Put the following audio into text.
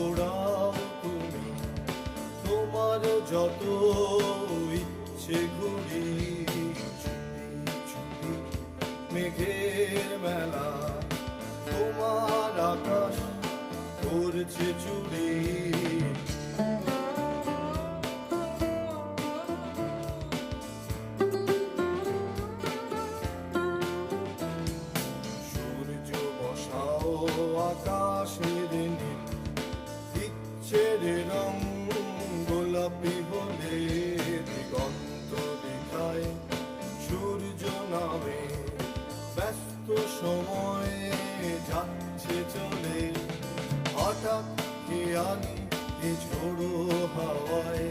ওড়াও তুমি তোমার যত ইচ্ছে ঘুরি, ছুটি ছুটি মেঘের মেলা, তোমার আকাশ করছে চুরি। সূর্য বসাও আকাশের নীল, ইচ্ছের রং গোলাপি হলে দিগন্ত দেখায় সূর্য নামে। ব্যস্ত সময়ে যাচ্ছে চলে, হঠাৎ খেয়ালি এ ঝোড়ো হাওয়ায়